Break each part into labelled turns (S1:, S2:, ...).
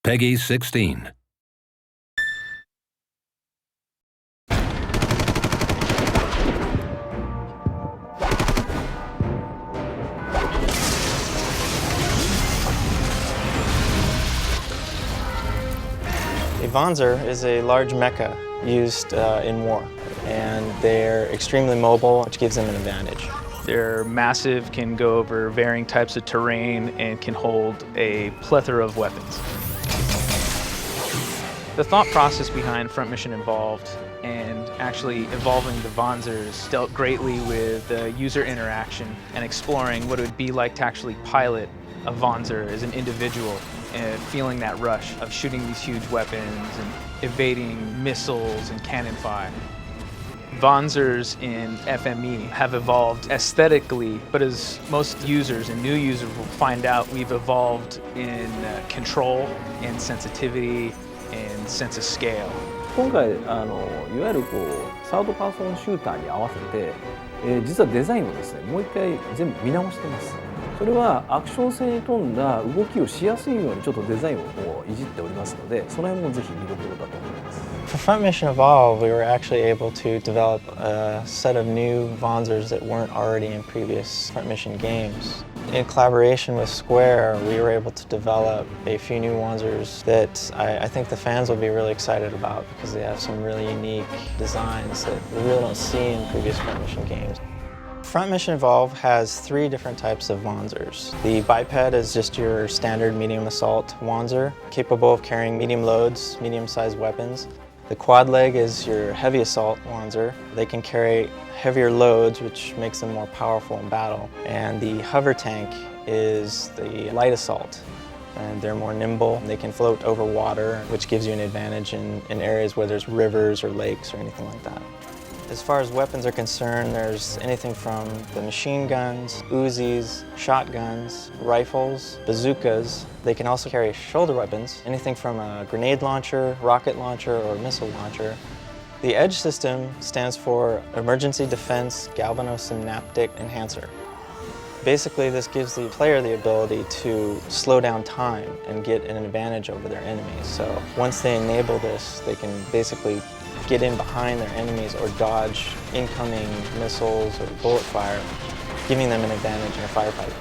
S1: Peggy 16.
S2: A Wanzer is a large mecha used in war, and they're extremely mobile, which gives them an advantage.
S3: They're massive, can go over varying types of terrain, and can hold a plethora of weapons. The thought process behind Front Mission Evolved and actually evolving the Wanzers dealt greatly with user interaction and exploring what it would be like to actually pilot a Wanzer as an individual and feeling that rush of shooting these huge weapons and evading missiles and cannon fire. Wanzers in FME have evolved aesthetically, but as most users and new users will find out, we've evolved in control and sensitivity and sense of scale.
S4: 今回いわゆるサードパーソンシューターに合わせて、実はデザインをですねもう一回全部見直してます。それはアクション性に富んだ動きをしやすいようにちょっとデザインをいじっておりますので、その辺もぜひ見どころだと思います。
S2: For Front Mission Evolve, we were actually able to develop a set of new Wanzers that weren't already in previous Front Mission games. In collaboration with Square, we were able to develop a few new Wanzers that I think the fans will be really excited about because they have some really unique designs that we really don't see in previous Front Mission games. Front Mission Evolve has three different types of Wanzers. The biped is just your standard medium assault Wanzer, capable of carrying medium loads, medium-sized weapons. The quad leg is your heavy assault Wanzer. They can carry heavier loads, which makes them more powerful in battle. And the hover tank is the light assault. And they're more nimble. They can float over water, which gives you an advantage in areas where there's rivers or lakes or anything like that. As far as weapons are concerned, there's anything from the machine guns, Uzis, shotguns, rifles, bazookas. They can also carry shoulder weapons, anything from a grenade launcher, rocket launcher, or missile launcher. The EDGE system stands for Emergency Defense Galvanosynaptic Enhancer. Basically, this gives the player the ability to slow down time and get an advantage over their enemies. So once they enable this, they can basically get in behind their enemies or dodge incoming missiles or bullet fire, giving them an advantage in a firefight.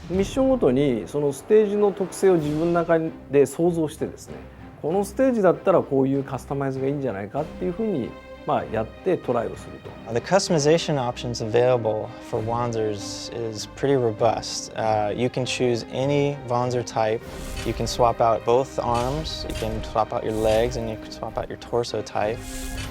S4: ミッションごとにそのステージの特性を自分の中で想像してですね、このステージだったらこういうカスタマイズがいいんじゃないかっていうふうにやってトライをすると。
S2: The customization options available for Wanzers is pretty robust. You can choose any Wanzer type. You can swap out both arms, you can swap out your legs, and you can swap out your torso type.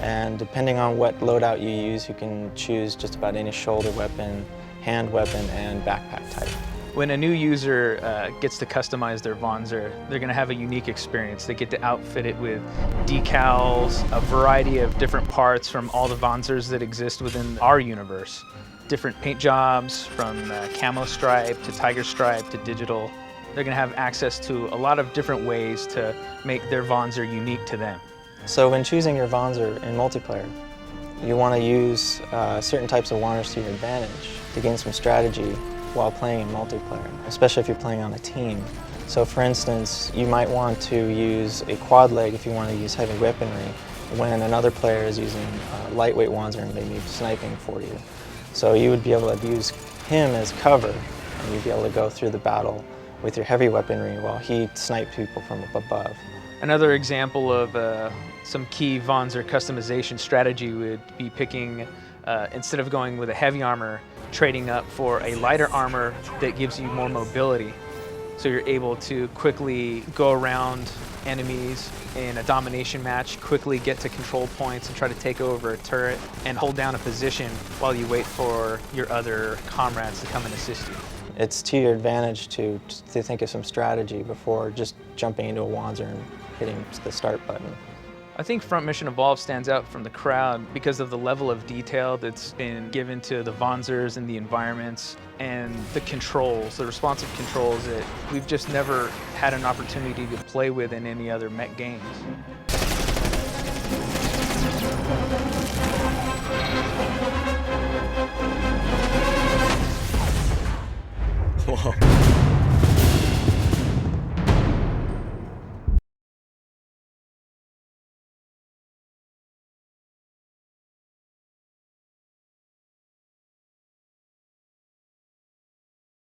S2: And depending on what loadout you use, you can choose just about any shoulder weapon, hand weapon, and backpack type.
S3: When a new user gets to customize their Wanzer, they're going to have a unique experience. They get to outfit it with decals, a variety of different parts from all the Wanzers that exist within our universe. Different paint jobs, from camo stripe to tiger stripe to digital. They're going to have access to a lot of different ways to make their Wanzer unique to them.
S2: So when choosing your Wanzer in multiplayer, you want to use certain types of Wanzers to your advantage to gain some strategy while playing in multiplayer, especially if you're playing on a team. So for instance, you might want to use a quad leg if you want to use heavy weaponry when another player is using lightweight Wanzer and maybe sniping for you. So you would be able to use him as cover, and you'd be able to go through the battle with your heavy weaponry while he sniped people from up above.
S3: Another example of some key Wanzer customization strategy would be picking, instead of going with a heavy armor, trading up for a lighter armor that gives you more mobility. So you're able to quickly go around enemies in a domination match, quickly get to control points and try to take over a turret and hold down a position while you wait for your other comrades to come and assist you.
S2: It's to your advantage to think of some strategy before just jumping into a Wanzer and hitting the start button.
S3: I think Front Mission Evolve stands out from the crowd because of the level of detail that's been given to the Wanzers and the environments and the controls, the responsive controls that we've just never had an opportunity to play with in any other mech games.
S1: Wow.